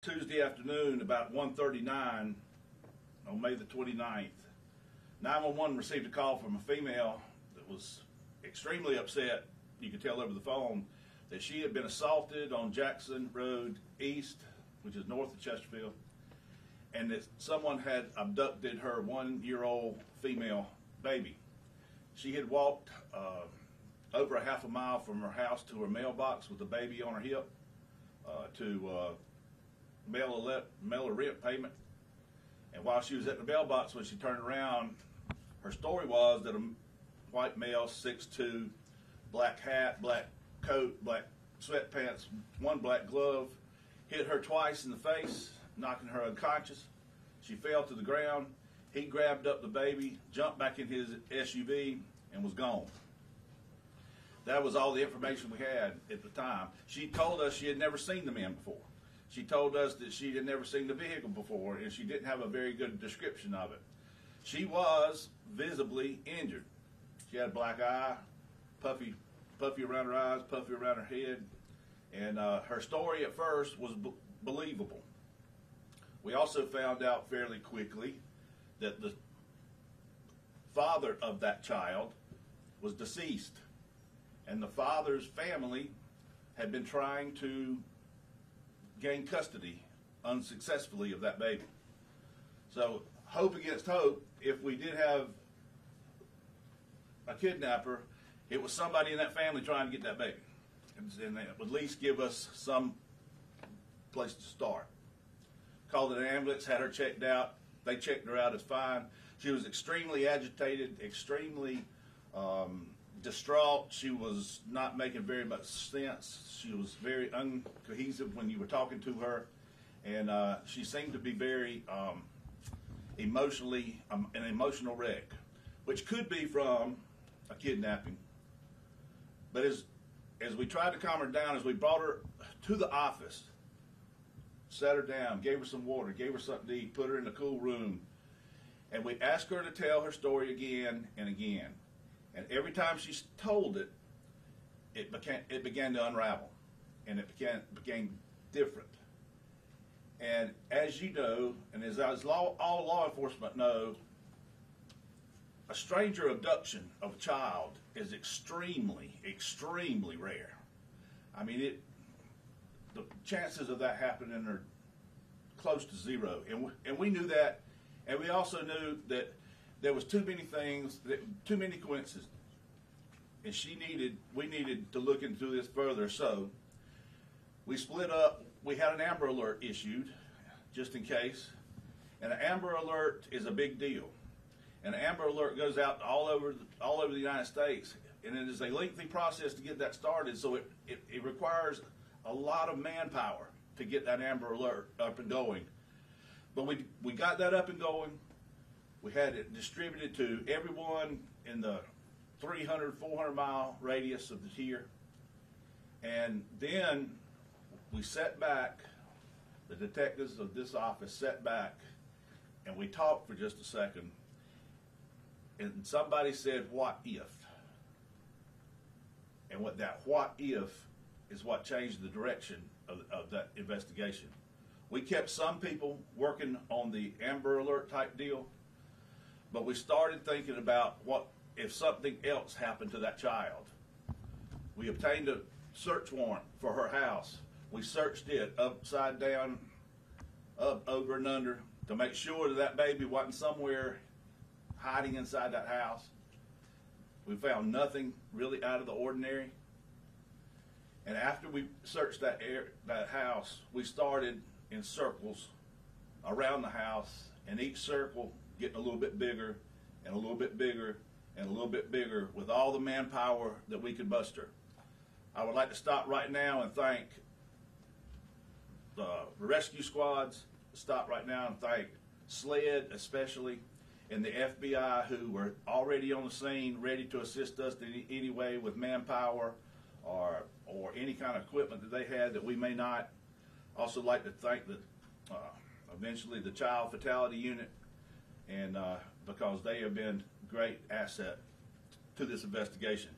Tuesday afternoon about 1:39 on May the 29th, 911 received a call from a female that was extremely upset. You could tell over the phone that she had been assaulted on Jackson Road East, which is north of Chesterfield, and that someone had abducted her 1-year-old female baby. She had walked over a half a mile from her house to her mailbox with the baby on her hip to mail a rent payment. And while she was at the mailbox, when she turned around, her story was that a white male, 6'2", black hat, black coat, black sweatpants, one black glove, hit her twice in the face, knocking her unconscious. She fell to the ground. He grabbed up the baby, jumped back in his SUV, and was gone. That was all the information we had at the time. She told us she had never seen the man before. She told us that she had never seen the vehicle before, and she didn't have a very good description of it. She was visibly injured. She had a black eye, puffy around her eyes, puffy around her head, and her story at first was believable. We also found out fairly quickly that the father of that child was deceased, and the father's family had been trying to gain custody unsuccessfully of that baby. So, hope against hope, if we did have a kidnapper, it was somebody in that family trying to get that baby. And that would at least give us some place to start. Called an ambulance, had her checked out. They checked her out as fine. She was extremely agitated, extremely distraught. She was not making very much sense. She was very uncohesive when you were talking to her, and she seemed to be very emotionally an emotional wreck, which could be from a kidnapping. But as we tried to calm her down, as we brought her to the office, sat her down, gave her some water, gave her something to eat, put her in a cool room, and we asked her to tell her story again and again. And every time she told it, it began to unravel, and it became different. And as you know, and as all law enforcement know, a stranger abduction of a child is extremely, extremely rare. I mean, the chances of that happening are close to zero, and we knew that, and we also knew that there was too many things, too many coincidences, and we needed to look into this further. So we split up. We had an Amber Alert issued, just in case, and an Amber Alert is a big deal. And an Amber Alert goes out all over the United States, and it is a lengthy process to get that started. So it requires a lot of manpower to get that Amber Alert up and going. But we got that up and going. We had it distributed to everyone in the 300, 400-mile radius of the tier. And then we sat back, the detectives of this office sat back, and we talked for just a second. And somebody said, "What if?" And what if is what changed the direction of that investigation. We kept some people working on the Amber Alert type deal, but we started thinking about what if something else happened to that child. We obtained a search warrant for her house. We searched it upside down, up, over, and under to make sure that baby wasn't somewhere hiding inside that house. We found nothing really out of the ordinary. And after we searched that house, we started in circles around the house, and each circle getting a little bit bigger and a little bit bigger and a little bit bigger with all the manpower that we could muster. I would like to stop right now and thank the rescue squads, stop right now and thank SLED especially, and the FBI, who were already on the scene, ready to assist us in any way with manpower or any kind of equipment that they had that we may not. Also like to thank eventually the Child Fatality Unit, and because they have been a great asset to this investigation.